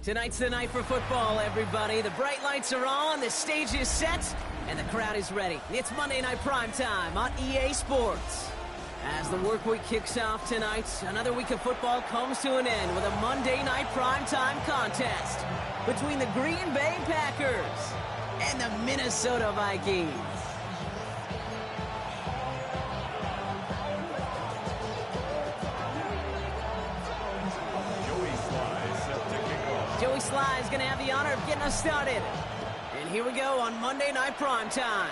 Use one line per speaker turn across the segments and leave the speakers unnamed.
Tonight's the night for football, everybody. The bright lights are on, the stage is set, and the crowd is ready. It's Monday Night Primetime on EA Sports. As the work week kicks off tonight, another week of football comes to an end with a Monday Night Primetime contest between the Green Bay Packers and the Minnesota Vikings. Joey Sly is going to have the honor of getting us started. And here we go on Monday Night Primetime.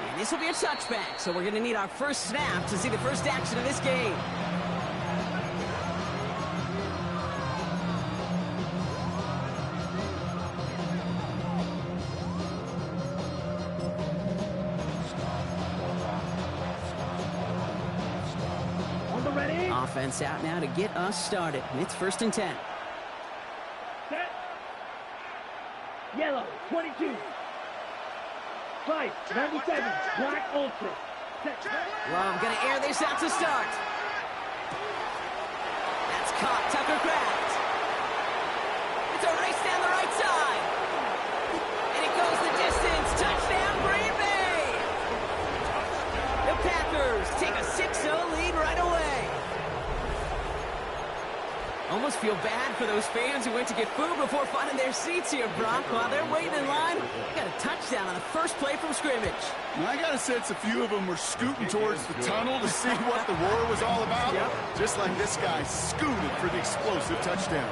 And this will be a touchback, so we're going to need our first snap to see the first action of this game. Offense out now to get us started. It's 1st and 10.
Set. Yellow, 22. Fight, 97. Black Ultra. Set.
Love going to air this out to start. That's caught. Tucker Kraft. It's a race down the right side. And it goes the distance. Touchdown, Green Bay. The Packers take a 6-0 lead right away. Almost feel bad for those fans who went to get food before finding their seats here, Brock. While they're waiting in line, they got a touchdown on the first play from scrimmage.
Now, I got a sense a few of them were scooting towards the tunnel to see what the roar was all about. Yep. Just like this guy scooted for the explosive touchdown.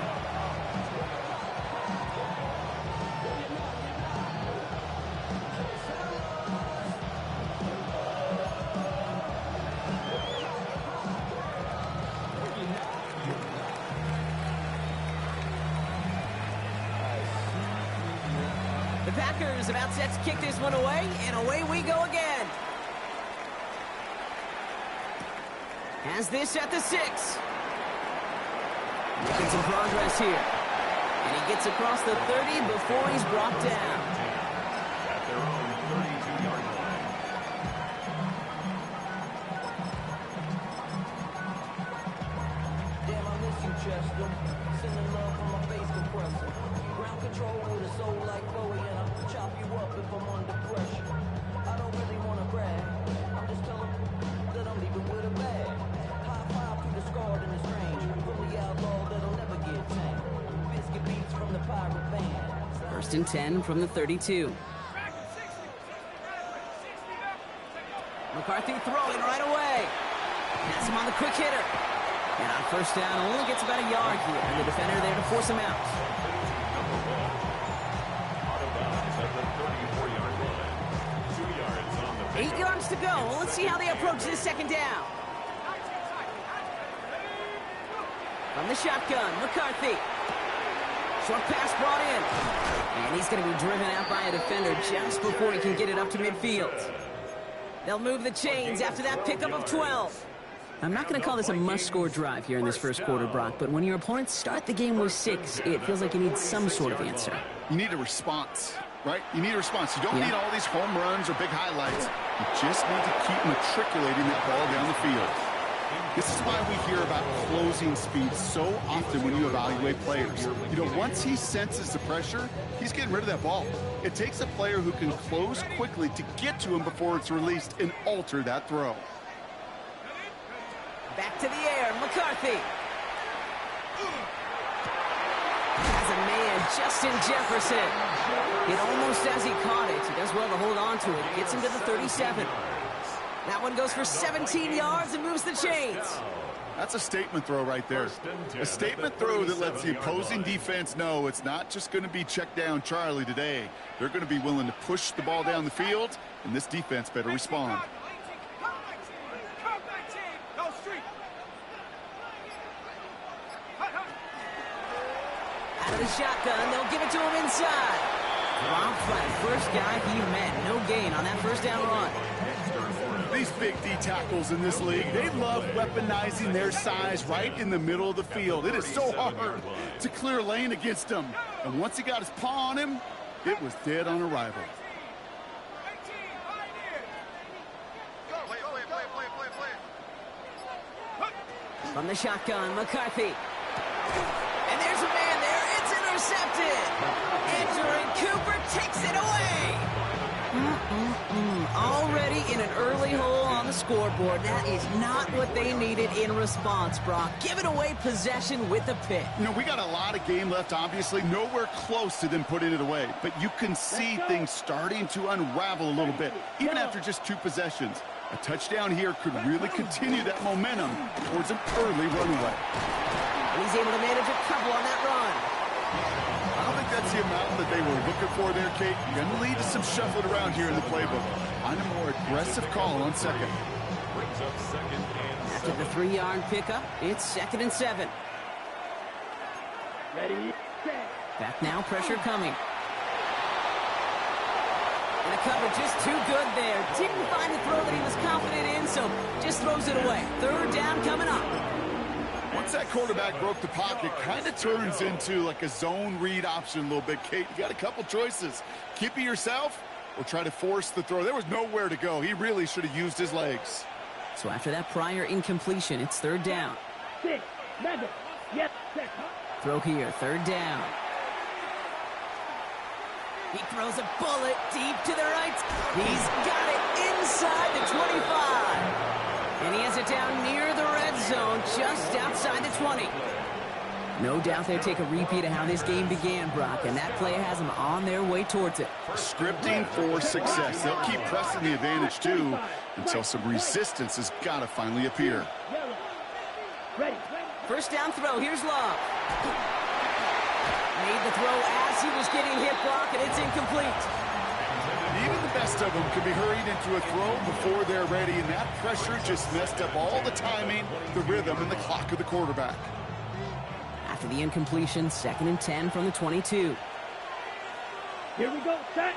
Packers about set to kick this one away, and away we go again. Has this at the 6. Making some progress here. And he gets across the 30 before he's brought down.
At their own 32-yard line.
Damn, I miss you, Chester. Sending love from my face compressor. Ground control with a soul like Bowie, and I'll chop you up if I'm under pressure. I don't really want to brag. I'm just telling that I'm leaving with a bag. High five to the scarred and the strange. From the outlaw that'll never get tamed. Biscuit beats from the pirate band.
1st and 10 from the 32. McCarthy throwing right away. Pass him on the quick hitter. And on 1st down, only gets about a yard here. And the defender there to force him out. 8 yards to go. Well, let's see how they approach this 2nd down. From the shotgun, McCarthy. Short pass brought in. And he's going to be driven out by a defender just before he can get it up to midfield. They'll move the chains after that pickup of 12. I'm not going to call this a must-score drive here in this first quarter, Brock, but when your opponents start the game with 6, it feels like you need some sort of answer.
You need a response, right? You need a response. You don't need all these home runs or big highlights. You just need to keep matriculating that ball down the field. This is why we hear about closing speed so often when you evaluate players. You know, once he senses the pressure, he's getting rid of that ball. It takes a player who can close quickly to get to him before it's released and alter that throw.
Back to the air, McCarthy. Has a man, Justin Jefferson. Hit almost as he caught it. He does well to hold on to it. Gets him to the 37. That one goes for 17 yards and moves the chains.
That's a statement throw right there. A statement throw that lets the opposing defense know it's not just going to be check down Charlie today. They're going to be willing to push the ball down the field, and this defense better respond.
Out of the shotgun, they'll give it to him inside. Dropped by the first guy he met. No gain on that 1st down run.
These big D tackles in this league, they love weaponizing their size right in the middle of the field. It is so hard to clear a lane against them. And once he got his paw on him, it was dead on arrival.
From the shotgun, McCarthy. And there's a man there. intercepted. And Jerry Cooper takes it away. Already in an early hole on the scoreboard. That is not what they needed in response, Brock. Giving away possession with a pick.
You know, we got a lot of game left, obviously. Nowhere close to them putting it away. But you can see things starting to unravel a little bit, even after just 2 possessions. A touchdown here could really continue that momentum towards an early runaway.
He's able to manage a couple on that run.
I don't think that's the amount that they were looking for there, Kate. Going to lead to some shuffling around here in the playbook. Find a more aggressive call on second.
Brings up second and
After the 3-yard pickup, it's 2nd and 7.
Ready, set.
Back now, pressure coming. And the cover just too good there. Didn't find a throw that he was confident in, so just throws it away. 3rd down coming up.
Once that quarterback broke the pocket, kind of turns into like a zone read option a little bit, Kate. You got a couple choices. Keep it yourself or try to force the throw. There was nowhere to go. He really should have used his legs.
So after that prior incompletion, it's 3rd down.
6, mega, yes, set.
Throw here, 3rd down. He throws a bullet deep to the right. He's got it inside the 25. And he has it down near the red zone, just outside the 20. No doubt they'll take a repeat of how this game began, Brock, and that play has them on their way towards it.
Scripting for success. They'll keep pressing the advantage, too, until some resistance has got to finally appear.
Yellow. Ready.
1st down throw, here's Love. Made the throw as he was getting hit, Brock, and it's incomplete.
Even the best of them can be hurried into a throw before they're ready, and that pressure just messed up all the timing, the rhythm, and the clock of the quarterback.
After the incompletion, 2nd and 10 from the 22.
Here we go, set.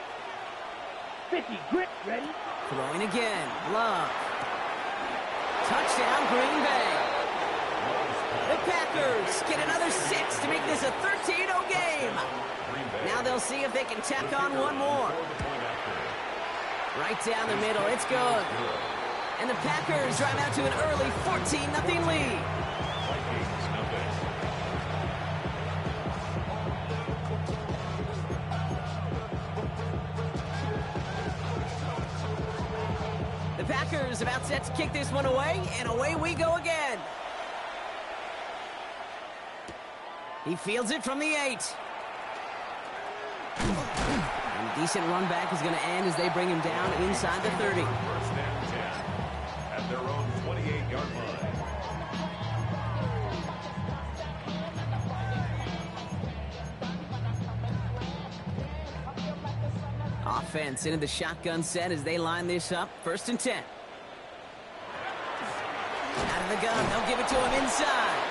50, grip, ready.
Throwing again, Love. Touchdown, Green Bay. The Packers get another 6 to make this a 13-0 game. Now they'll see if they can tack on one more. Right down the middle, it's good. And the Packers drive out to an early 14-0 lead. The Packers about set to kick this one away, and away we go again. He fields it from the 8. And a decent run back is going to end as they bring him down inside the 30.
1st and 10 at their own 28-yard line.
Offense into the shotgun set as they line this up. 1st and 10. Out of the gun, they'll give it to him inside.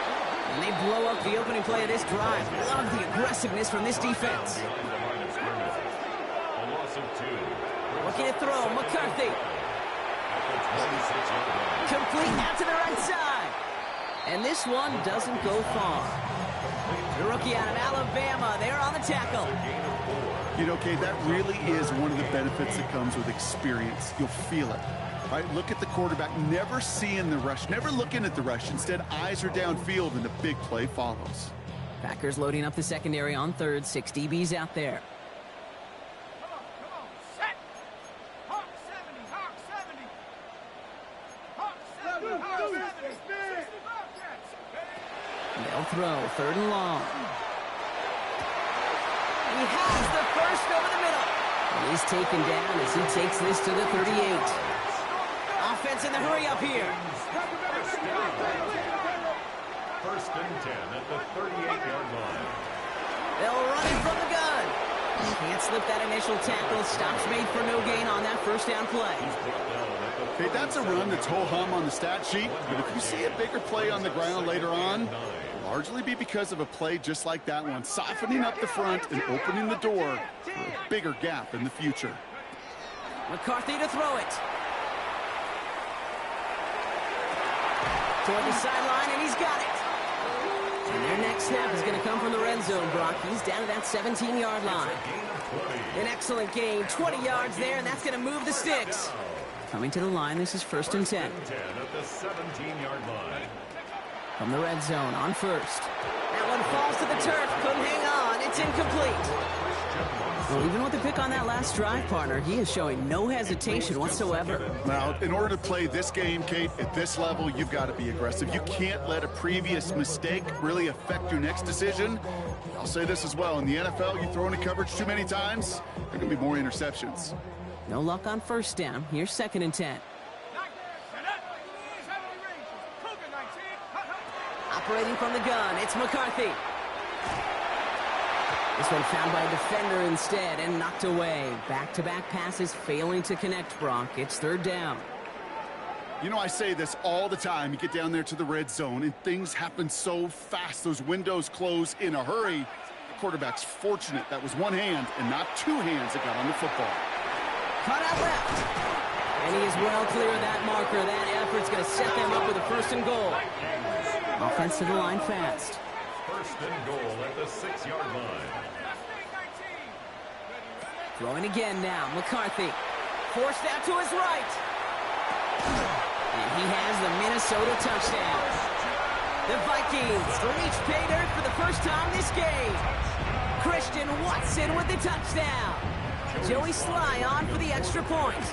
And they blow up the opening play of this drive. Love the aggressiveness from this defense. Looking to throw, McCarthy. Complete out to the right side. And this one doesn't go far. The rookie out of Alabama, they're on the tackle.
You know, Kate, that really is one of the benefits that comes with experience. You'll feel it. Right, look at the quarterback, never seeing the rush, never looking at the rush. Instead, eyes are downfield, and the big play follows.
Packers loading up the secondary on 3rd, 6 DBs out there.
Set. Hawk 70, Hawk 70. Hawk 70, Hawk 70.
They'll throw, 3rd and long. He has the first over the middle. And he's taken down as he takes this to the 38. Offense in the hurry up here.
1st and 10 at the 38-yard line.
They'll run it from the gun. Can't slip that initial tackle. Stops made for no gain on that 1st down play.
Hey, that's a run that's ho-hum on the stat sheet, but if you see a bigger play on the ground later on, it'll largely be because of a play just like that one, softening up the front and opening the door for a bigger gap in the future.
McCarthy to throw it. Toward the sideline, and he's got it. And their next snap is going to come from the red zone, Brock. He's down to that 17-yard line. An excellent gain, 20 yards there, and that's going to move the sticks. Coming to the line, this is 1st and 10.
At the 17-yard line.
From the red zone on 1st. That one falls to the turf, couldn't hang on, it's incomplete. Well, even with the pick on that last drive, partner, he is showing no hesitation whatsoever.
Now, in order to play this game, Kate, at this level, you've got to be aggressive. You can't let a previous mistake really affect your next decision. I'll say this as well. In the NFL, you throw into coverage too many times, there can be more interceptions.
No luck on first down. Here's 2nd and 10. Operating from the gun, it's McCarthy. This one found by a defender instead and knocked away. Back-to-back passes failing to connect, Brock. It's 3rd down.
You know, I say this all the time. You get down there to the red zone, and things happen so fast. Those windows close in a hurry. The quarterback's fortunate that was one hand and not two hands that got on the football.
Cut out left. And he is well clear of that marker. That effort's going to set them up with a 1st and goal. Offense to the line fast.
1st and goal at the 6-yard line.
Throwing again now. McCarthy. Forced out to his right. And he has the Minnesota touchdown. The Vikings reach pay dirt for the first time this game. Christian Watson with the touchdown. Joey Sly on for the extra point.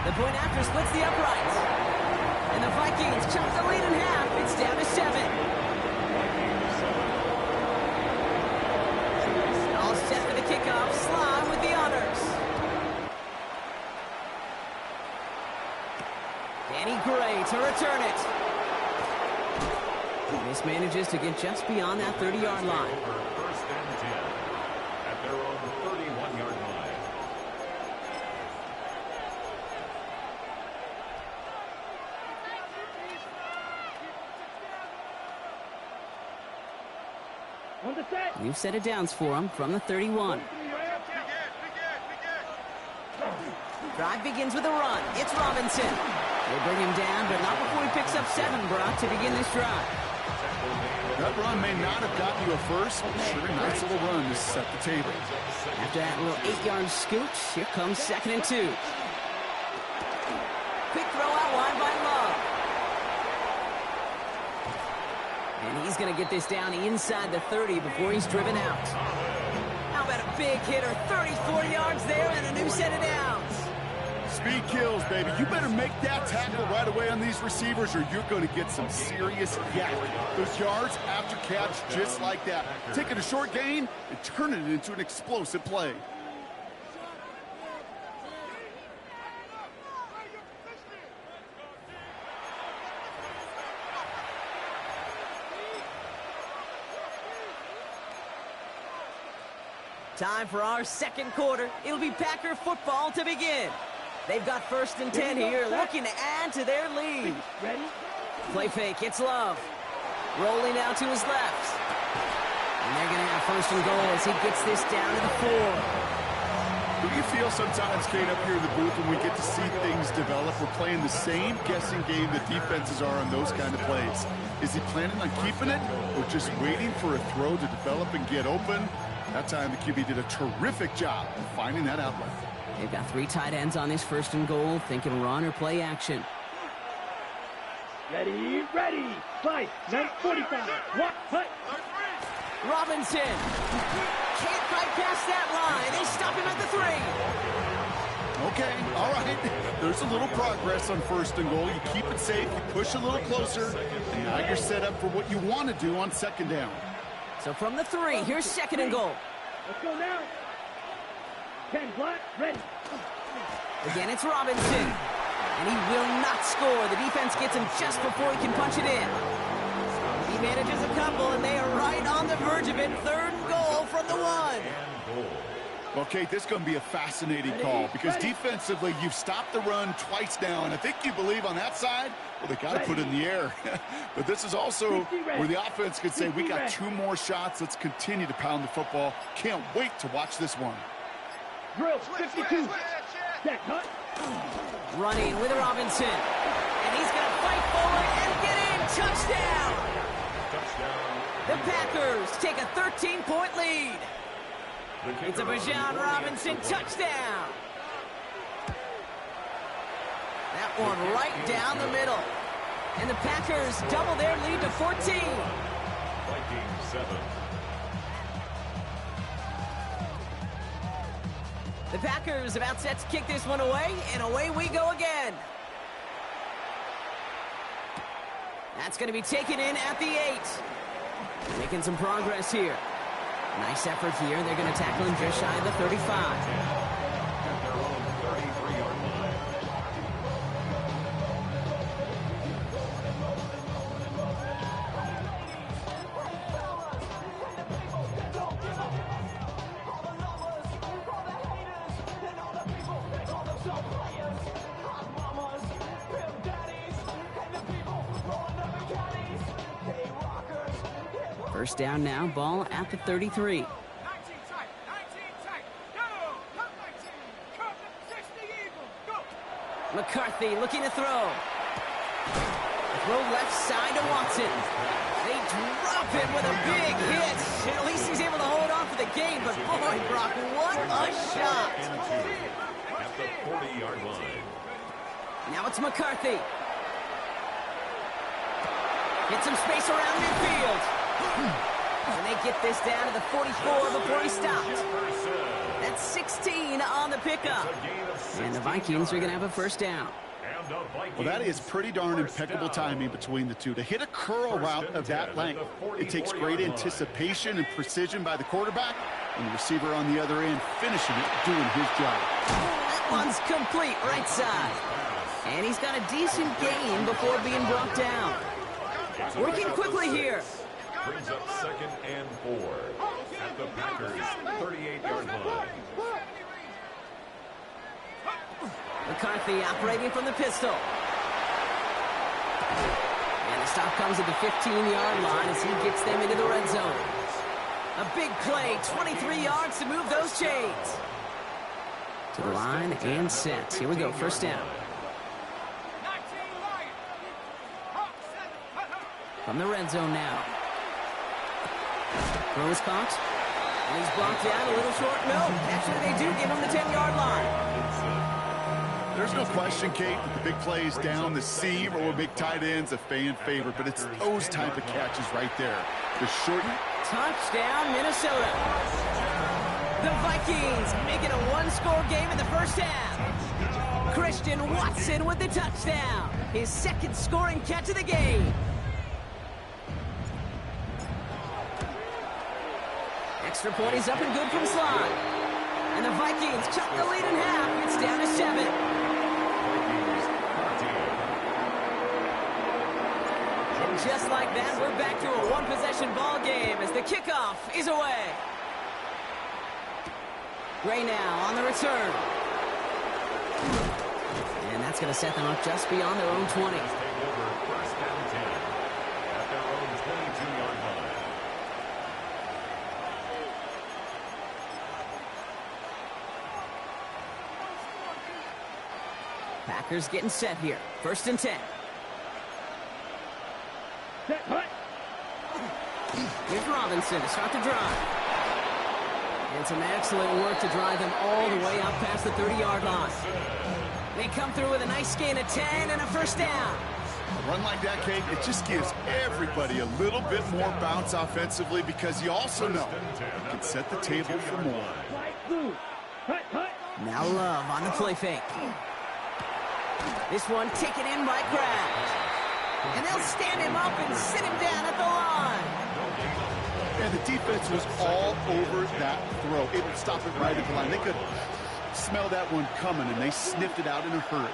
The point after splits the uprights. And the Vikings chop the lead in half. It's down to 7. All set for the kickoff. Sly with the honors. Danny Gray to return it. Mismanages to get just beyond that 30-yard line.
1st and 10 at their own 31-yard line.
On the set.
You've set it downs for him from the 31. Drive begins with a run. It's Robinson. They bring him down, but not before he picks up 7, Brock, to begin this drive.
That run may not have gotten you a first, but sure, a nice little run to set the table.
After that little 8-yard scooch, here comes 2nd and 2. Quick throw out wide by Love. And he's going to get this down inside the 30 before he's driven out. How about a big hitter? 34 yards there and a new set of downs.
Speed kills, baby. You better make that tackle right away on these receivers or you're going to get some serious yak. Those yards after catch just like that. Taking a short gain and turning it into an explosive play.
Time for our 2nd quarter. It'll be Packer football to begin. They've got 1st and 10 here, looking to add to their lead.
Ready?
Play fake, it's Love. Rolling out to his left. And they're going to have 1st and goal as he gets this down to the 4.
Do you feel sometimes, Kate, up here in the booth when we get to see things develop, we're playing the same guessing game that defenses are on those kind of plays? Is he planning on keeping it or just waiting for a throw to develop and get open? That time the QB did a terrific job of finding that outlet.
They've got 3 tight ends on this 1st and goal, thinking run or play action.
Ready, ready. Fight. 9:45. What? Hut.
Robinson can't fight past that line. They stop him at the 3.
Okay, all right. There's a little progress on 1st and goal. You keep it safe, you push a little closer, and now you're set up for what you want to do on 2nd down.
So from the 3, here's 2nd and goal.
Let's go now. 10 block. Ready.
Again, it's Robinson. And he will not score. The defense gets him just before he can punch it in. He manages a couple, and they are right on the verge of it. 3rd and goal from the 1.
Well, Kate, this is going to be a fascinating call because defensively, you've stopped the run twice now, and I think you believe on that side, well, they got to put it in the air. But this is also where the offense could say, we got 2 more shots. Let's continue to pound the football. Can't wait to watch this one.
Drill 52. Set. Hut.
Running with Robinson. And he's going to fight forward and get in. Touchdown! The Packers take a 13-point lead. It's a Bijan Robinson touchdown. That one right down the middle. And the Packers double their lead to 14.
Vikings 7.
The Packers about set to kick this one away, and away we go again. That's going to be taken in at the 8. Making some progress here. Nice effort here. They're going to tackle him just shy of the 35.
At their own 33-yard line.
First down now, ball at the 33.
19 tight, 19 tight. Go! Come 19. Come 60 Eagle. Go!
McCarthy looking to throw. Throw left side to Watson. They drop him with a big hit. At least he's able to hold on for the game, but boy, Brock, what a shot.
At the 40-yard line.
Now it's McCarthy. Get some space around midfield. And they get this down to the 44 before he stopped. That's 16 on the pickup. And the Vikings are going to have a first down.
Well, that is pretty darn impeccable timing between the two. To hit a curl route of that length, it takes great anticipation and precision by the quarterback, and the receiver on the other end finishing it, doing his job.
That one's complete right side. And he's got a decent gain before being brought down. Working quickly here.
Brings up 2nd and 4 at the Packers' 38-yard line.
McCarthy operating from the pistol. And the stop comes at the 15-yard line as he gets them into the red zone. A big play, 23 yards to move those chains. To the line and set. Here we go, first down.
19 Lion. Hawk 7.
From the red zone now. Throw is caught. And he's blocked down a little short. No, actually they do give him the 10-yard line.
There's no question, Kate, that the big plays down the seam or big tight ends a fan favorite, but it's those type of catches right there. The short...
Touchdown, Minnesota. The Vikings make it a one-score game in the first half. Christian Watson with the touchdown. His second scoring catch of the game. Extra point is up and good from Slide. And the Vikings cut the lead in half. It's down to 7. Just like that, we're back to a one-possession ball game as the kickoff is away. Gray now on the return. And that's going to set them up just beyond their own 20.
Take over first down 10 at their own 22-yard line.
Packers getting set here. First and 10.
Set, hut.
Here's Robinson to start the drive. And some excellent work to drive them all the way up past the 30-yard line. They come through with a nice gain of 10 and a first down.
A run like that, Kate, it just gives everybody a little bit more bounce offensively because you also know you can set the table for more.
Light blue. Hut, hut.
Now Love on the play fake. This one taken in by Kraft. And they'll stand him up and sit him down at the line.
And the defense was all over that throw. It would stop it right at the line. They could smell that one coming, and they sniffed it out in a hurry.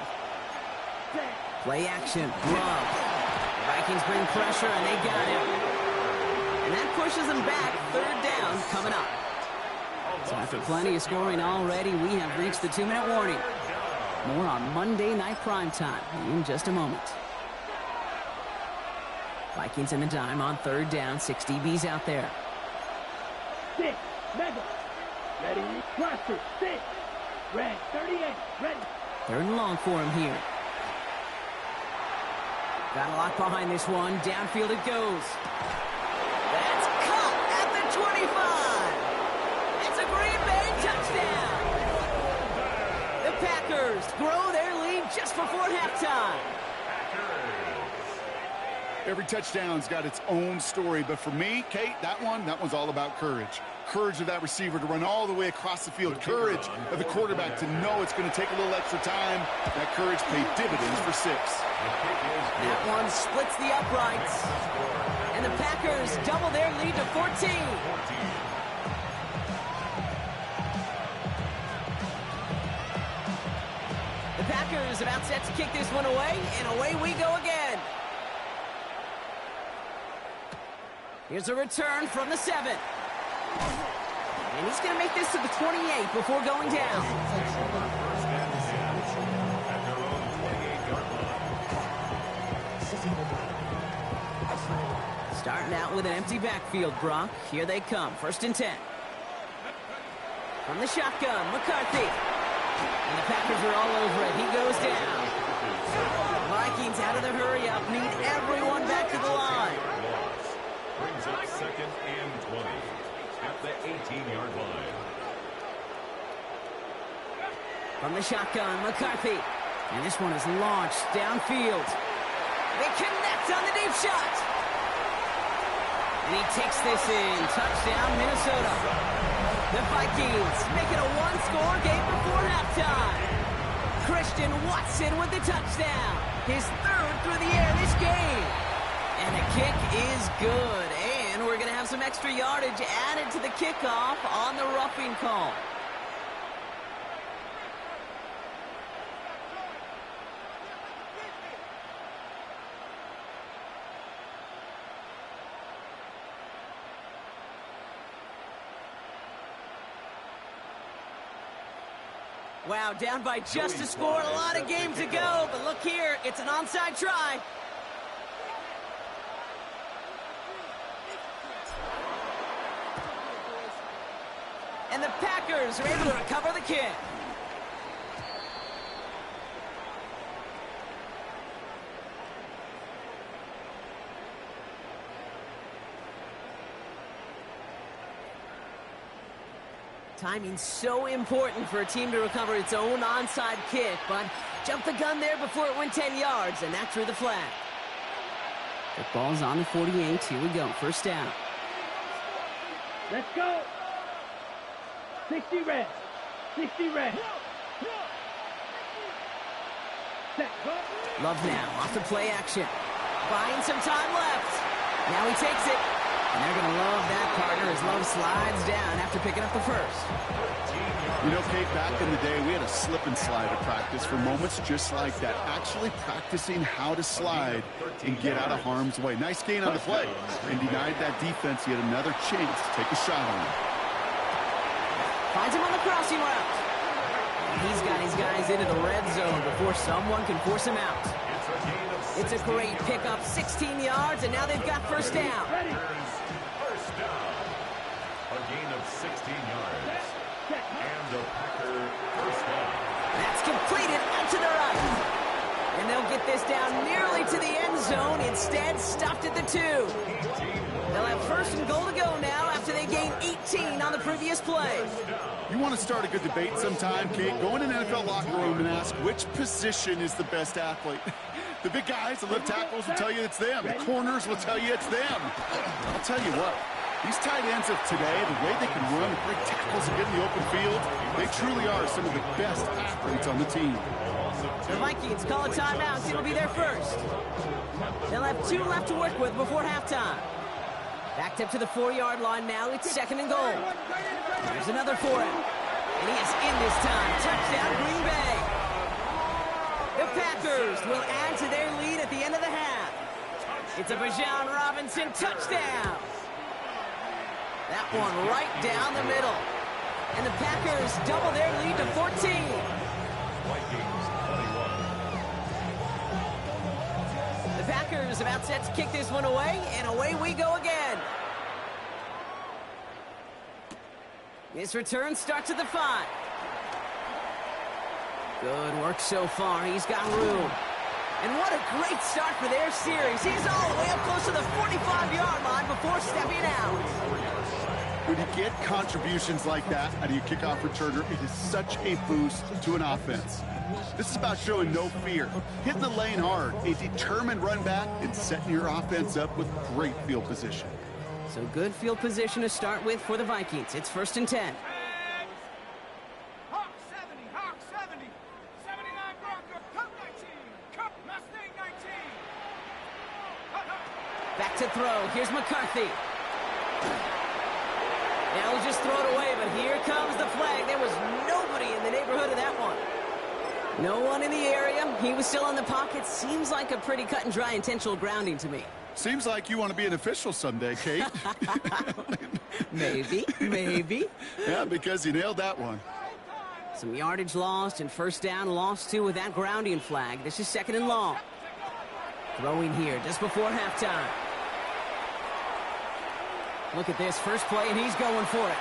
Play action. Love. The Vikings bring pressure, and they got him. And that pushes them back. Third down coming up. So after plenty of scoring already, we have reached the 2-minute warning. More on Monday Night Primetime in just a moment. Vikings in the dime on third down. 6 DBs out there.
6. Mega. Ready. Cluster. 6. Red. 38. Ready.
Third and long for him here. Got a lot behind this one. Downfield it goes. That's caught at the 25. It's a Green Bay touchdown. The Packers grow their lead just before halftime.
Every touchdown's got its own story, but for me, Kate, that one's all about courage. courage of that receiver to run all the way across the field. Courage of the quarterback to know it's going to take a little extra time. That courage paid dividends for 6.
That one splits the uprights. And the Packers double their lead to 14. The Packers about set to kick this one away, and away we go again. Here's a return from the 7. And he's going to make this to the 28 before going down. Starting out with an empty backfield, Brock. Here they come, 1st and 10. From the shotgun, McCarthy. And the Packers are all over it. He goes down. The Vikings out of the hurry-up need everyone back to the line.
Brings up 2nd and 20 at the 18-yard line.
From the shotgun, McCarthy. And this one is launched downfield. They connect on the deep shot. And he takes this in. Touchdown, Minnesota. The Vikings make it a one-score game before halftime. Christian Watson with the touchdown. His 3rd through the air this game. And the kick is good. And we're going to have some extra yardage added to the kickoff on the roughing call. Wow, down by just a score. A lot of game to go. But look here, it's an onside try. And the Packers are able to recover the kick. Timing's so important for a team to recover its own onside kick, but jumped the gun there before it went 10 yards, and that drew the flag. The ball's on the 48. Here we go. 1st down.
Let's go. 60 red. 60 red. Set.
Love now off the play action. Buying some time left. Now he takes it. And they're going to love that partner as Love slides down after picking up the 1st.
You know, Kate, back in the day, we had a slip and slide at practice for moments just like that. Actually practicing how to slide and get out of harm's way. Nice gain on the play. And denied that defense yet another chance to take a shot on him.
Finds him on the crossing route. And he's got his guys into the red zone before someone can force him out. It's a great pickup, 16 yards, and now they've got 1st down.
First down. A gain of 16 yards. And a Packer 1st down.
That's completed out to the right. And they'll get this down nearly to the end zone. Instead, stopped at the 2. They'll have 1st and goal to go now after they gained 18 on the previous play.
You want to start a good debate sometime, Kate? Go in an NFL locker room and ask which position is the best athlete. The big guys, the left tackles will tell you it's them. The corners will tell you it's them. I'll tell you what, these tight ends of today, the way they can run, the great tackles and get in the open field, they truly are some of the best athletes on the team.
The Vikings call a timeout. It'll be their 1st. They'll have 2 left to work with before halftime. Backed up to the 4-yard line now. It's 2nd and goal. There's another for him. And he is in this time. Touchdown, Green Bay. The Packers will add to their lead at the end of the half. It's a Bijan Robinson touchdown. That one right down the middle. And the Packers double their lead to 14.
Vikings 21.
The Packers about set to kick this one away, and away we go again. His return starts at the 5. Good work so far. He's got room. And what a great start for their series. He's all the way up close to the 45-yard line before stepping out.
When you get contributions like that out of your kickoff returner, it is such a boost to an offense. This is about showing no fear, hitting the lane hard, a determined run back, and setting your offense up with great field position.
So good field position to start with for the Vikings. It's 1st and 10.
Hawk 70, Hawk 70. 79 Bronco, Cup 19. Cup Mustang 19.
Back to throw. Here's McCarthy. Now he'll just throw it away, but here comes the flag. There was nobody in the neighborhood of that one. No one in the area. He was still in the pocket. Seems like a pretty cut and dry intentional grounding to me.
Seems like you want to be an official someday, Kate.
Maybe.
Yeah, because you nailed that one.
Some yardage lost and 1st down lost too with that grounding flag. This is 2nd and long. Throwing here just before halftime. Look at this first play, and he's going for it.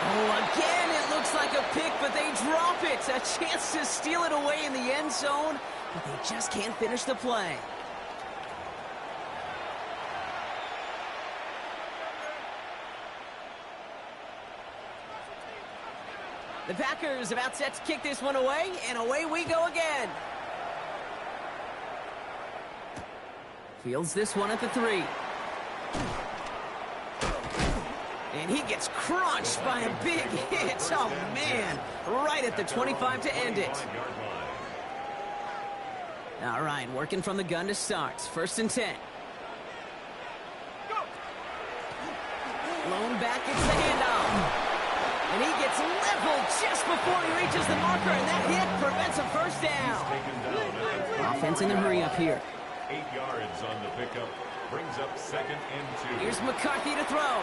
Oh, again, it looks like a pick, but they drop it. A chance to steal it away in the end zone, but they just can't finish the play. The Packers about set to kick this one away, and away we go again. Fields this one at the 3. And he gets crunched by a big hit. Oh, man. Right at the 25 to end it. All right, working from the gun to start. 1st and 10. Lone back gets the handoff. And he gets leveled just before he reaches the marker, and that hit prevents a 1st down. Offense in the hurry up here.
8 yards on the pickup. Brings up 2nd and 2.
Here's McCarthy to throw.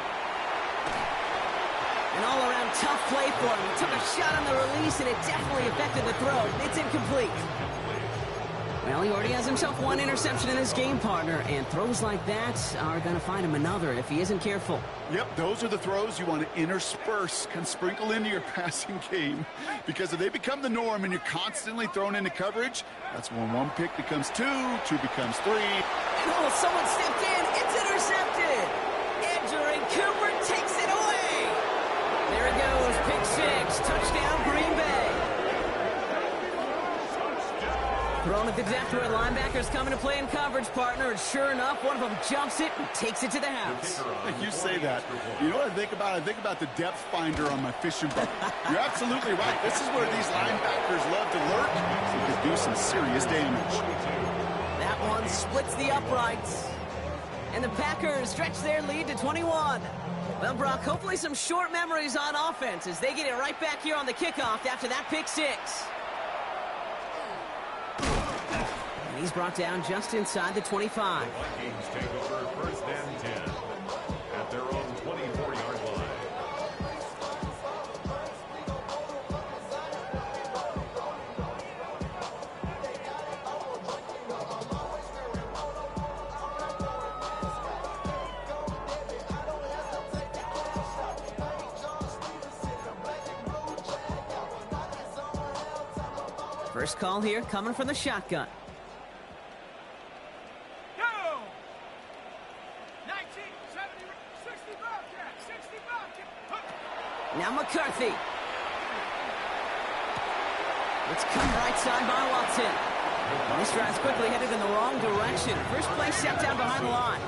An all-around tough play for him. He took a shot on the release, and it definitely affected the throw. It's incomplete. Well, he already has himself 1 interception in his game, partner, and throws like that are going to find him another if he isn't careful.
Yep, those are the throws you want to intersperse, can sprinkle into your passing game. Because if they become the norm and you're constantly thrown into coverage, that's when 1 pick becomes 2, 2 becomes 3.
And oh, someone stepped in. It's intercepted. Edgerrin Cooper takes it away. There it goes. Pick 6. Touchdown, Green Bay. Thrown at the depth where linebackers coming to play in coverage, partner. And sure enough, one of them jumps it and takes it to the house.
You say that. You know what I think about? I think about the depth finder on my fishing boat. You're absolutely right. This is where these linebackers love to lurk. They could do some serious damage.
That one splits the uprights. And the Packers stretch their lead to 21. Well, Brock, hopefully some short memories on offense as they get it right back here on the kickoff after that pick 6. And he's brought down just inside the 25.
The Vikings take over 1st and 10 at their own 24-yard line.
First call here coming from the shotgun.
Go! 19, 70, 60 Bobcat, 60 Bobcat.
Now McCarthy. It's cut right side by Watson. This drive's quickly headed in the wrong direction. First play set down behind the line.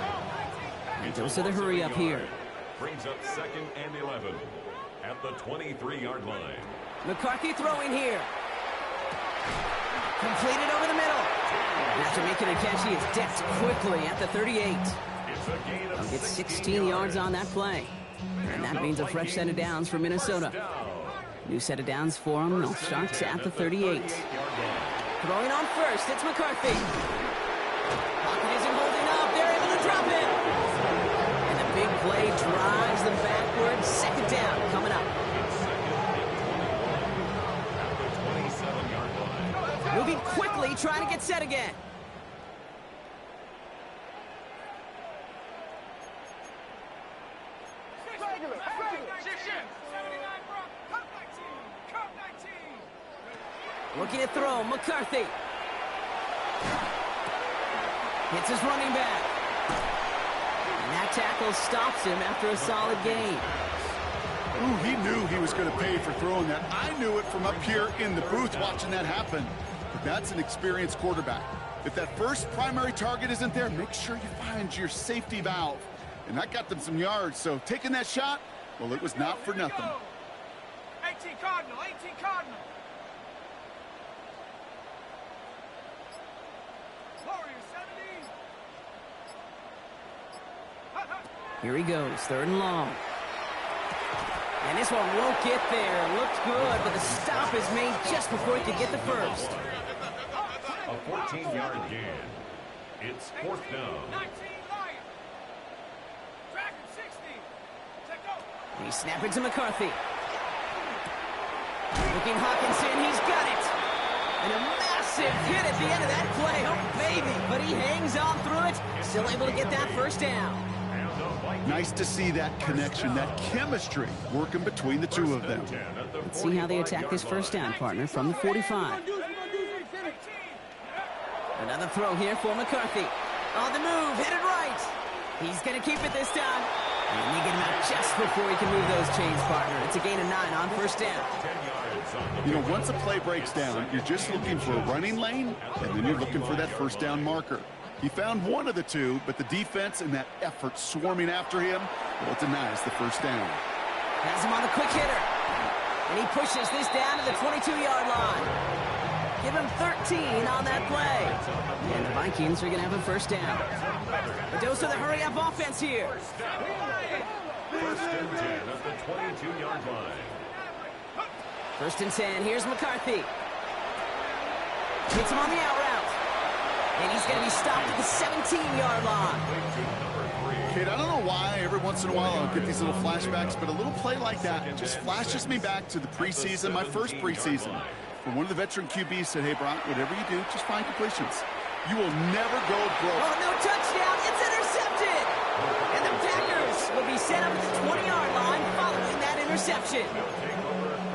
And goes to the hurry up here.
Brings up 2nd and 11 at the 23-yard line.
McCarthy throwing here. Completed over the middle. After making a catch, he is decked quickly at the 38. He'll get 16 yards on that play. And that means a fresh set of downs for Minnesota. New set of downs for them. They'll start at the 38. Throwing on first, it's McCarthy. Pocket isn't holding up. They're able to drop it. And the big play drives them backwards. 2nd down coming up. Moving quickly, trying to get set again. Looking to throw, McCarthy. Hits his running back. And that tackle stops him after a solid gain.
Ooh, he knew he was going to pay for throwing that. I knew it from up here in the booth watching that happen. But that's an experienced quarterback. If that first primary target isn't there, make sure you find your safety valve. And that got them some yards, so taking that shot, well, it was not for nothing.
18 Cardinal, 18 Cardinal. Warriors 70.
Here he goes, 3rd and long. And this one won't get there. Looked good, but the stop is made just before he could get the first.
A 14-yard gain. It's 4th down.
19 Lions. Dragon 60. Check go.
He's snapping to McCarthy. Looking Hawkinson, he's got it. And a massive hit at the end of that play. Oh, baby. But he hangs on through it. Still able to get that first down.
Nice to see that connection, that chemistry working between the two of them.
Let's see how they attack this first down, partner, from the 45. Another throw here for McCarthy. On the move, hit it right. He's going to keep it this time. And they get him out just before he can move those chains, partner. It's a gain of 9 on first down.
You know, once a play breaks down, you're just looking for a running lane, and then you're looking for that first down marker. He found one of the two, but the defense and that effort swarming after him, well, it denies the first down.
Has him on the quick hitter. And he pushes this down to the 22-yard line. Give him 13 on that play. And the Vikings are going to have a first down. A dose of the hurry-up offense here.
First and 10 at the 22-yard line.
First and 10. Here's McCarthy. Hits him on the out route. And he's going to be stopped at the 17-yard line.
Kid, I don't know why every once in a while I'll get these little flashbacks, but a little play like that just flashes me back to the preseason, my first preseason. When one of the veteran QBs said, hey, Brock, whatever you do, just find completions. You will never go broke.
Oh, no touchdown. It's intercepted. And the Packers will be set up at the 20-yard line following that interception.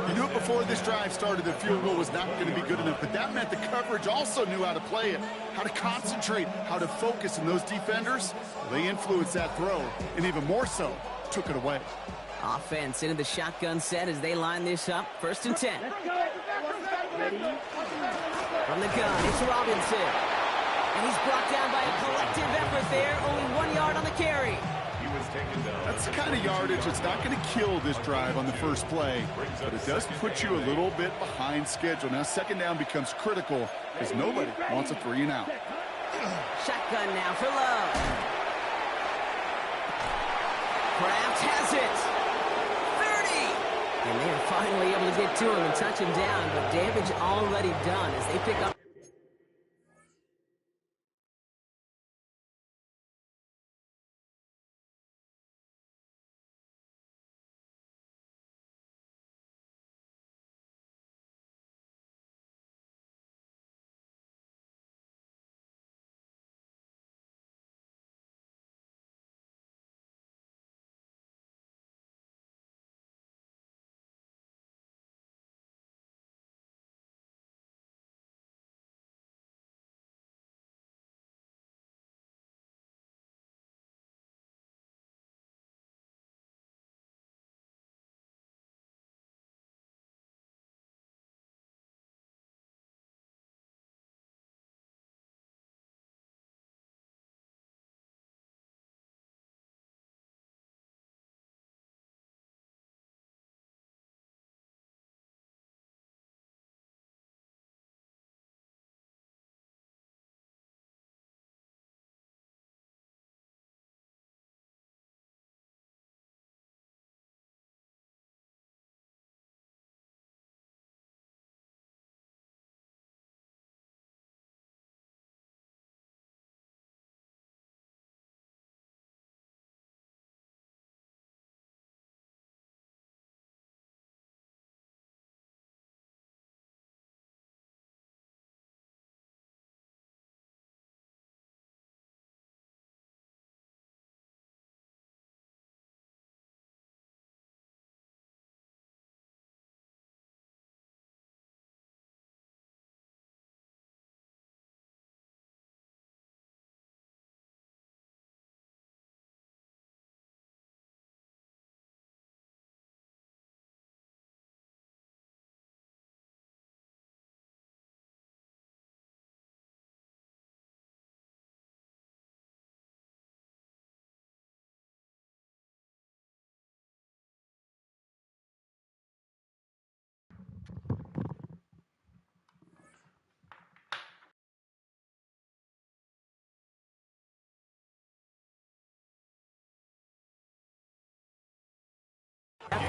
You knew it before this drive started that field goal was not going to be good enough, but that meant the coverage also knew how to play it, how to concentrate, how to focus, and those defenders, they influenced that throw, and even more so, took it away.
Offense into the shotgun set as they line this up. First and 10. From the gun, it's Robinson. And he's brought down by a collective effort there. Only 1 yard on the carry.
He was taken down.
That's the kind of yardage that's not going to kill this drive on the first play, but it does put you a little bit behind schedule. Now, second down becomes critical because nobody wants a 3 and out.
Shotgun now for Love. Kraft has it. 30. And they are finally able to get to him and touch him down, but damage already done as they pick up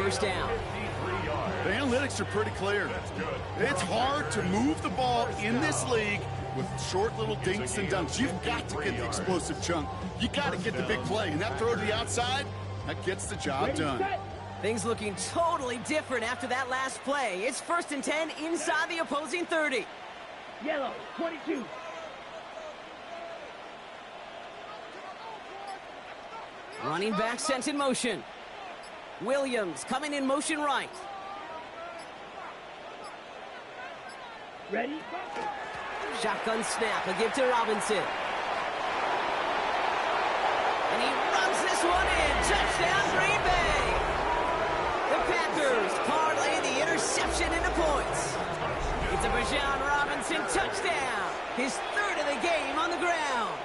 first down.
The analytics are pretty clear. It's hard to move the ball in this league with short little dinks and dunks. You've got to get the explosive chunk. You got to get the big play. And that throw to the outside, that gets the job done.
Things looking totally different after that last play. It's 1st and 10 inside the opposing 30.
Yellow, 22.
Running back sent in motion. Williams coming in motion right.
Ready?
Shotgun snap, a give to Robinson. And he runs this one in. Touchdown, Green Bay. The Packers parlay the interception into points. It's a Bijan Robinson touchdown. His 3rd of the game on the ground.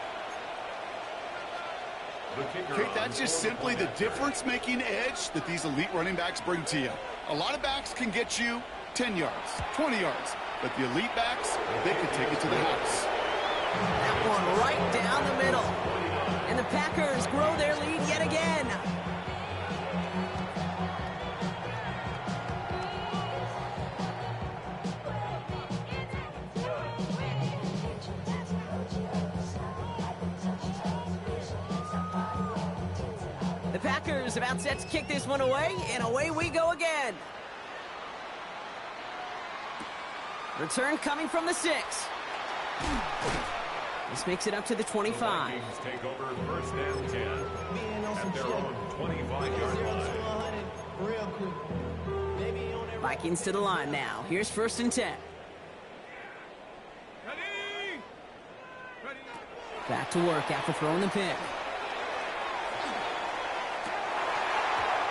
Okay, that's just simply the difference-making edge that these elite running backs bring to you. A lot of backs can get you 10 yards, 20 yards, but the elite backs, they can take it to the house.
That one right down the middle. And the Packers grow their lead yet again. The Packers about set to kick this one away, and away we go again. Return coming from the 6. This makes it up to the 25.
Vikings take over 1st and 10 at their own 25-yard line.
Vikings to the line now. Here's 1st and 10.
Ready? Ready.
Back to work after throwing the pick.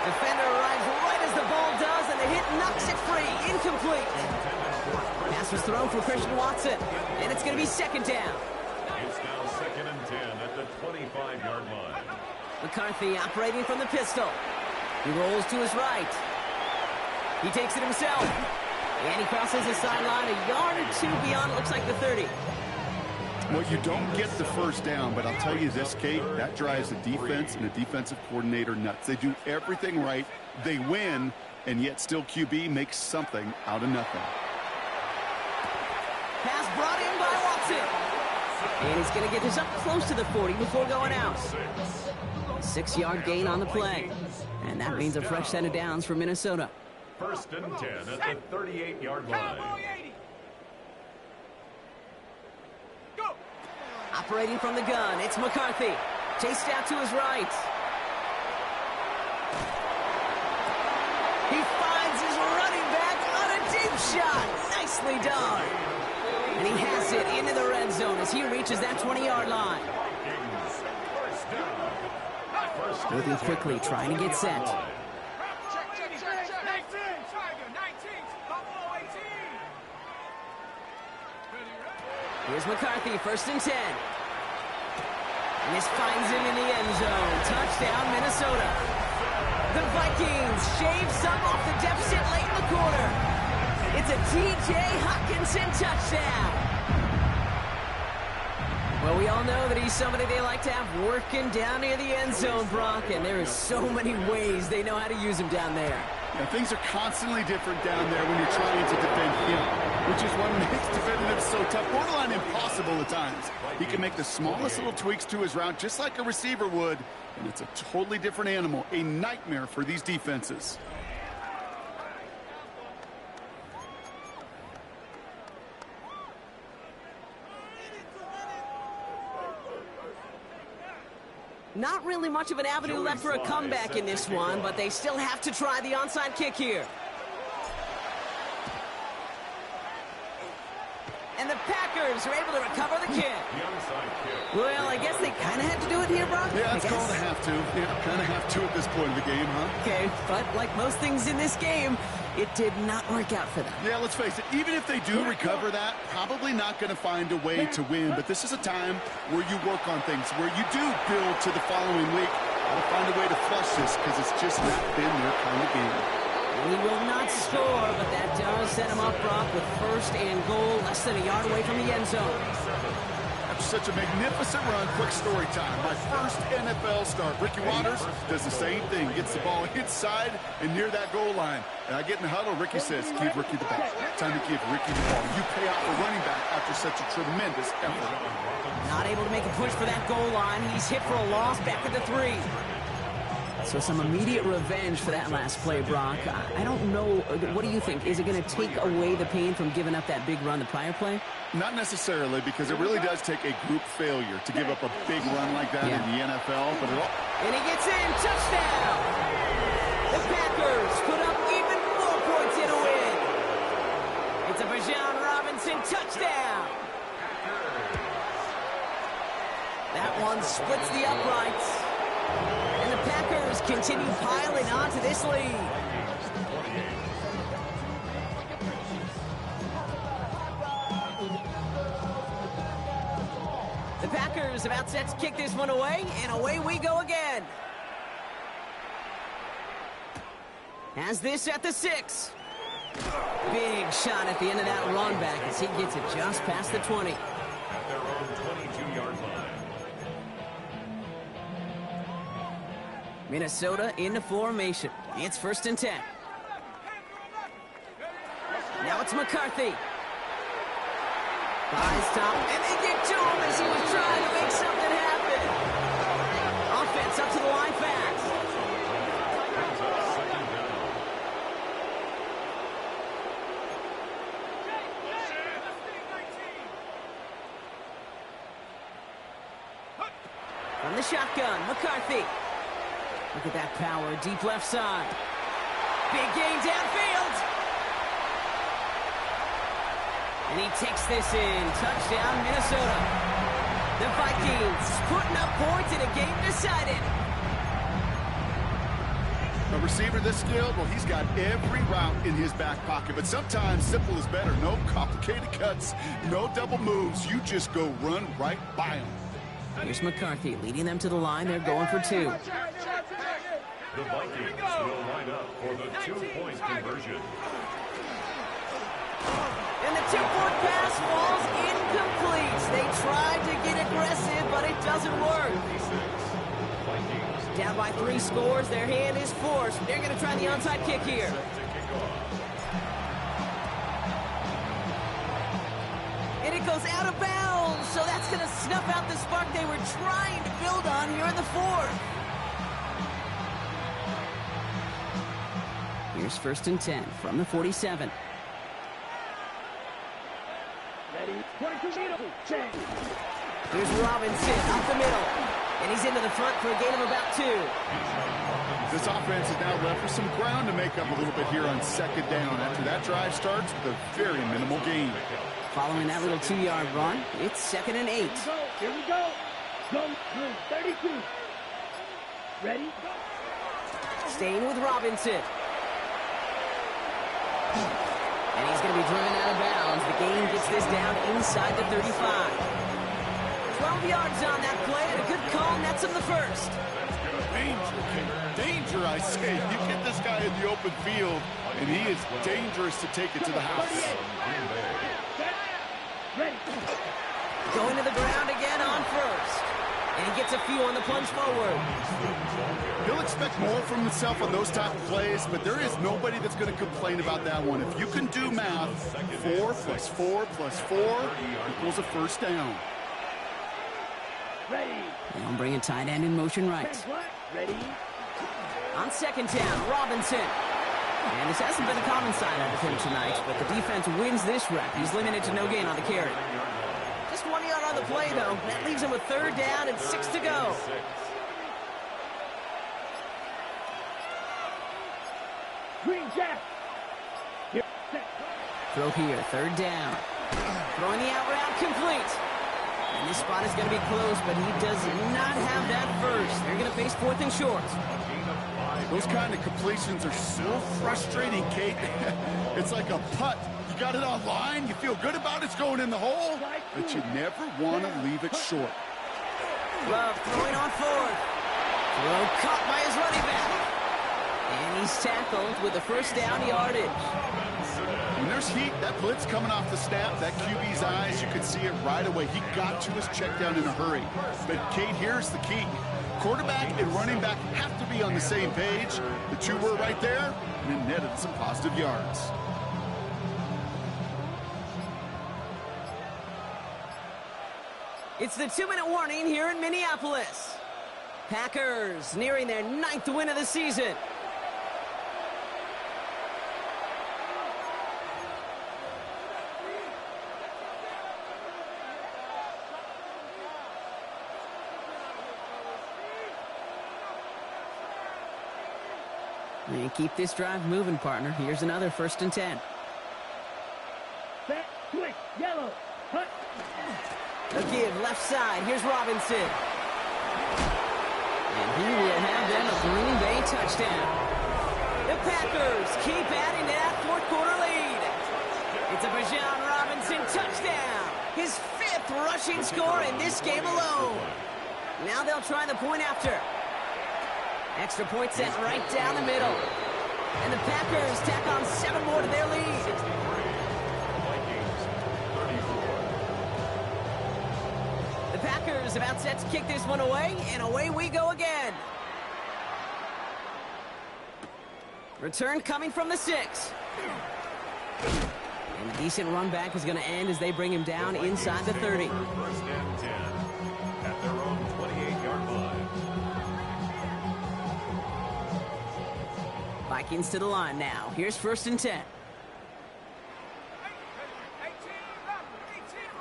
Defender arrives right as the ball does, and the hit knocks it free. Incomplete. Pass was thrown for Christian Watson, and it's going to be 2nd down.
It's now 2nd and 10 at the 25-yard line.
McCarthy operating from the pistol. He rolls to his right. He takes it himself. And he crosses the sideline a yard or 2 beyond, looks like the 30.
Well, you don't get the first down, but I'll tell you this, Kate, that drives the defense and the defensive coordinator nuts. They do everything right. They win, and yet still QB makes something out of nothing.
Pass brought in by Watson. And he's going to get this up close to the 40 before going out. 6-yard gain on the play. And that means a fresh set of downs for Minnesota.
1st and 10 at the 38-yard line.
Cowboy 80. Go.
Operating from the gun, it's McCarthy. Chased out to his right. He finds his running back on a deep shot. Nicely done. And he has it into the red zone as he reaches that 20-yard line. Moving quickly, trying to get set.
Check, check, check, check. 19. Tiger, 19. Buffalo 18. Ready, ready.
Here's McCarthy, 1st and 10. And this finds him in the end zone. Touchdown, Minnesota. The Vikings shave some off the deficit late in the quarter. It's a T.J. Hockenson touchdown. Well, we all know that he's somebody they like to have working down near the end zone, Brock, and there is so many ways they know how to use him down there.
Yeah, things are constantly different down there when you're trying to defend him, which is what makes defending him so tough, borderline impossible at times. He can make the smallest little tweaks to his route just like a receiver would, and it's a totally different animal, a nightmare for these defenses.
Not really much of an avenue left for a comeback in this one, but they still have to try the onside kick here. And the Packers are able to recover the kick. Well, I guess they kind of had to do it here, Brock.
Yeah, it's called a have to. Yeah, kind of have to at this point in the game, huh?
Okay, but like most things in this game, it did not work out for them.
Yeah, let's face it, even if they do recover that, probably not going to find a way to win. But this is a time where you work on things, where you do build to the following week. Got to find a way to flush this because it's just not been their kind of game.
He will not score, but that does set him up, Brock, with 1st and goal, less than a yard away from the end zone.
such a magnificent run. Quick story time. My first NFL start. Ricky Watters does the same thing. Gets the ball inside and near that goal line. And I get in the huddle. Ricky says, give Ricky the ball. Time to give Ricky the ball. You pay out the running back after such a tremendous effort.
Not able to make a push for that goal line. He's hit for a loss back at the 3. So some immediate revenge for that last play, Brock. I don't know. What do you think? Is it going to take away the pain from giving up that big run the prior play?
Not necessarily, because it really does take a group failure to give up a big run like that in the NFL. But
and he gets in. Touchdown! The Packers put up even more points in a win. It's a Bijan Robinson touchdown. That one splits the uprights. And the Packers continue piling on to this lead. The Packers about set to kick this one away, and away we go again. Has this at the 6. Big shot at the end of that run back as he gets it just past the 20.
At their own 22-yard line.
Minnesota into formation. It's 1st and 10. Now it's McCarthy. Buys top, and they get to him as he was trying to make something happen. Offense up to the line fast. From the shotgun, McCarthy. Look at that power, deep left side. Big gain downfield. And he takes this in. Touchdown, Minnesota. The Vikings putting up points in a game decided.
a receiver this skilled, well, he's got every route in his back pocket. But sometimes simple is better. No complicated cuts, no double moves. You just go run right by him.
Here's McCarthy leading them to the line. They're going for two.
The Vikings will line up for the 2-point conversion.
And the 2-point pass falls incomplete. They tried to get aggressive, but it doesn't work. Down by 3 scores. Their hand is forced. They're going to try the onside kick here. And it goes out of bounds. So that's going to snuff out the spark they were trying to build on here in the 4th. Here's 1st and 10 from the 47. Here's Robinson up the middle. And he's into the front for a gain of about 2.
This offense is now left with some ground to make up a little bit here on 2nd down. After that drive starts with a very minimal gain.
Following that little 2-yard run, it's 2nd and 8.
Here we go. Go. 32. Ready?
Staying with Robinson. And he's going to be driven out of bounds. The gain gets this down inside the 35. 12 yards on that play, and a good call nets him the first.
Danger, I say. You get this guy in the open field, and he is dangerous to take it to the house.
Going to the ground again on first. And he gets a few on the plunge forward.
He'll expect more from himself on those type of plays, but there is nobody that's going to complain about that one. If you can do math, 4 plus 4 plus 4 equals a first down.
Ready.
They'll bring a tight end in motion right.
Ready.
On 2nd down, Robinson. And this hasn't been a common sign out of him tonight, but the defense wins this rep. He's limited to no gain on the carry. Just 1 yard on the play, though. That leaves him with 3rd down and 6 to go.
Green Jack.
Throw here, 3rd down. Throwing the out route complete. And this spot is going to be close, but he does not have that first. They're going to face 4th and short.
Those kind of completions are so frustrating, Kate. It's like a putt. You got it on line, you feel good about it's going in the hole, but you never want to leave it short.
Love throwing on 4th. Throw caught by his running back. And he's tackled with the 1st down yardage.
When there's heat, that blitz coming off the snap, that QB's eyes, you could see it right away. He got to his check down in a hurry. But Kate, here's the key. Quarterback and running back have to be on the same page. The two were right there, and it netted some positive yards.
It's the 2-minute warning here in Minneapolis. Packers nearing their 9th win of the season. And keep this drive moving, partner. Here's another 1st and 10.
Set, switch, yellow, hut.
A give left side. Here's Robinson. And he will have them a Green Bay touchdown. The Packers keep adding to that 4th quarter lead. It's a Bijan Robinson touchdown. His 5th rushing score in this game alone. Now they'll try the point after. Extra point sent right down the middle. And the Packers tack on 7 more to their lead. The Packers about set to kick this one away, and away we go again. Return coming from the 6. And a decent run back is going to end as they bring him down inside the 30.
1st and 10 at their own 28-yard line.
Vikings to the line now. Here's 1st and 10.
18,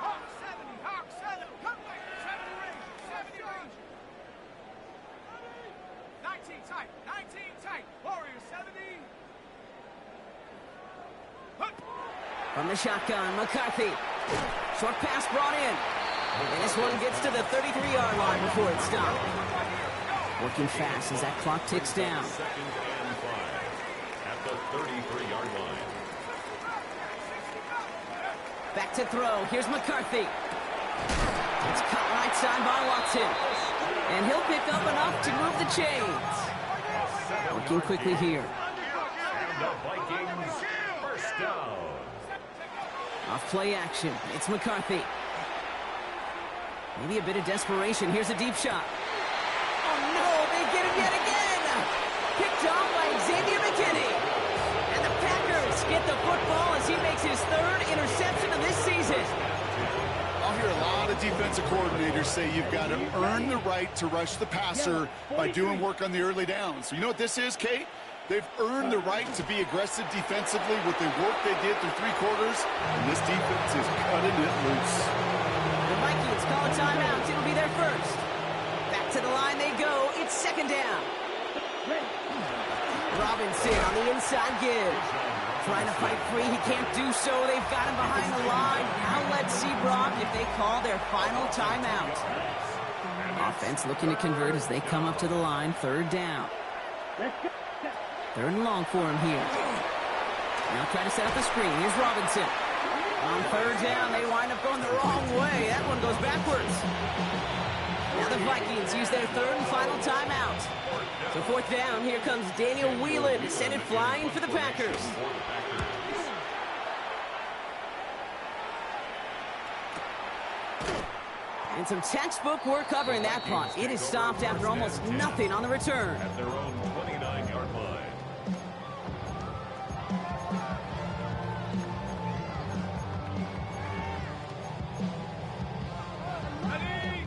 Hawk 70, Hawk 7, come back, 70 range, 70 range. 19 tight, Warriors 70.
From the shotgun, McCarthy. Short pass brought in. And this one gets to the 33-yard line before it's stopped. Working fast as that clock ticks down.
2nd and 5 at the 33-yard line.
Back to throw. Here's McCarthy. It's cut right side by Watson. And he'll pick up enough to move the chains. Working quickly here.
And the Vikings, 1st down.
Off play action. It's McCarthy. Maybe a bit of desperation. Here's a deep shot. Oh no, they get him yet again. Picked off by Xavier McKinney. And the Packers get the football as he makes his 3rd interception of this season.
I'll hear a lot of defensive coordinators say you've got to earn the right to rush the passer by doing work on the early downs. So you know what this is, Kate? They've earned the right to be aggressive defensively with the work they did through 3 quarters, and this defense is cutting it loose.
The Vikings call a timeout. It'll be their 1st. Back to the line they go. It's 2nd down. Robinson on the inside give. Trying to fight free. He can't do so. They've got him behind the line. Now let's see, Brock, if they call their final timeout. Offense looking to convert as they come up to the line. 3rd down. 3rd and long for him here. Now try to set up the screen. Here's Robinson. On 3rd down, they wind up going the wrong way. That one goes backwards. Now the Vikings use their 3rd and final timeout. So 4th down, here comes Daniel Whelan. Send it flying for the Packers. And some textbook work covering that punt. It is stopped after almost nothing on the return.
At their own 29-yard line.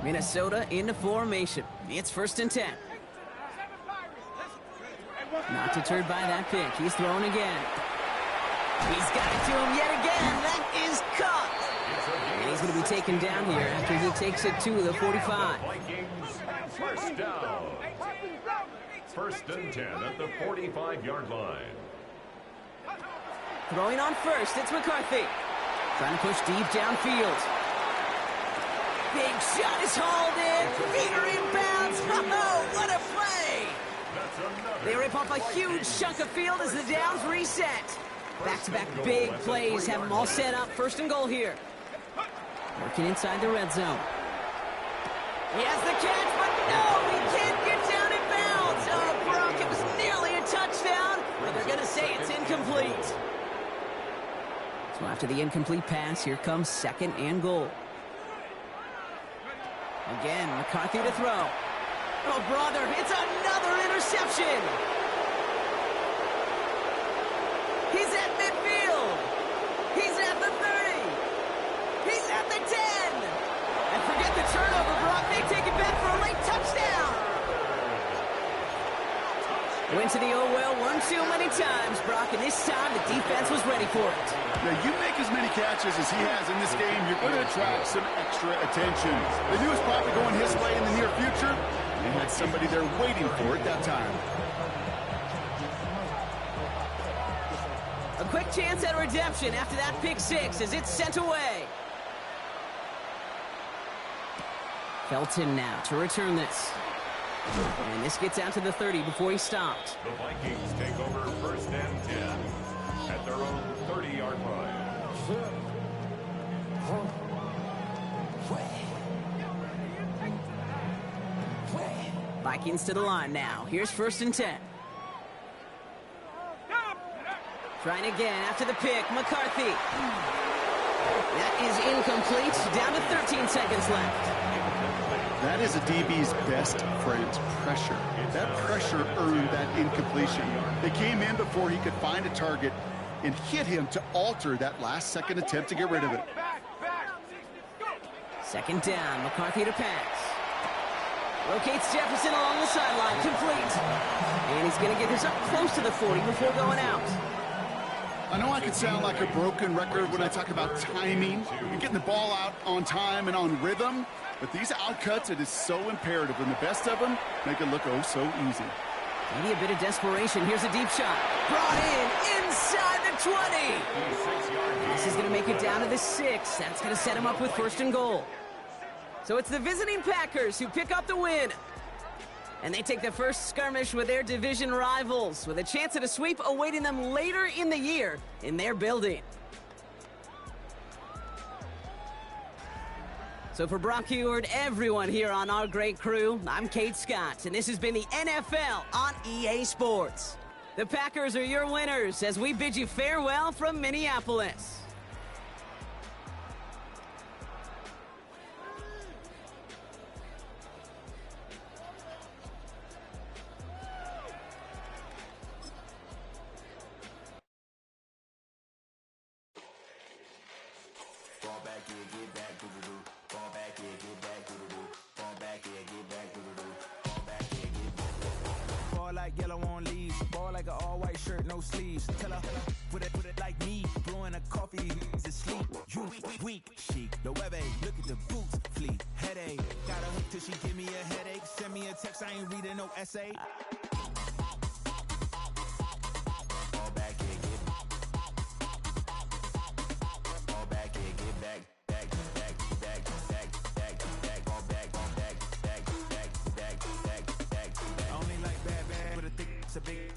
Minnesota into formation. It's 1st and 10. Not deterred by that pick. He's thrown again. He's got it to him yet again. That is caught. And he's going to be taken down here after he takes it to the 45.
Vikings, 1st down. 1st and 10 at the 45-yard line.
Throwing on 1st, it's McCarthy. Trying to push deep downfield. Big shot is hauled in. Feeder inbounds. Oh, what a play! They rip off a huge chunk of field as the downs reset. Back-to-back big plays have them all set up. 1st and goal here. Working inside the red zone. He has the catch, but no, he can't get down in bounds. Oh, Brock, it was nearly a touchdown, but they're going to say it's incomplete. So after the incomplete pass, here comes 2nd and goal. Again, McCarthy to throw. Oh, brother, it's another interception! He's at midfield! He's at the 30! He's at the 10! And forget the turnover, Brock. They take it back for a late touchdown! Went to the oh well one too many times, Brock, and this time the defense was ready for it.
Yeah, you make as many catches as he has in this game, you're going to attract some extra attention. They knew it was probably going his way in the near future. They had somebody there waiting for it that time.
A quick chance at redemption after that pick 6 as it's sent away. Felton now to return this. And this gets out to the 30 before he stopped.
The Vikings take over 1st and 10 at their own 30-yard line.
Vikings to the line now. Here's 1st and 10. Trying again after the pick. McCarthy. That is incomplete. Down to 13 seconds left.
That is a DB's best friend, pressure. That pressure earned that incompletion. They came in before he could find a target and hit him to alter that last-second attempt to get rid of it.
2nd down. McCarthy to pass. Rotates Jefferson along the sideline. Complete. And he's going to get this up close to the 40 before going out.
I know I could sound like a broken record when I talk about timing and getting the ball out on time and on rhythm, but these outcuts, it is so imperative, and the best of them make it look oh so easy.
Maybe a bit of desperation. Here's a deep shot. Brought in inside the 20. This is going to make it down to the 6. That's going to set him up with 1st and goal. So it's the visiting Packers who pick up the win. And they take the first skirmish with their division rivals, with a chance at a sweep awaiting them later in the year in their building. So for Brock Huard, everyone here on our great crew, I'm Kate Scott, and this has been the NFL on EA Sports. The Packers are your winners as we bid you farewell from Minneapolis.
Like yellow on leaves, ball like an all-white shirt, no sleeves. Tell her, put it like me, blowing a coffee, to sleep. You weak, chic, no web, look at the boots, fleet, headache. Got a hook till she give me a headache. Send me a text, I ain't reading no essay. Fall back here, get back.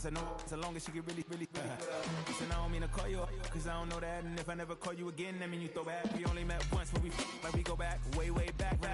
I know so long as she get really Listen, I don't mean to call you up, cause I don't know that. And if I never call you again, that mean you throw back. We only met once, but we like we go back, way back. When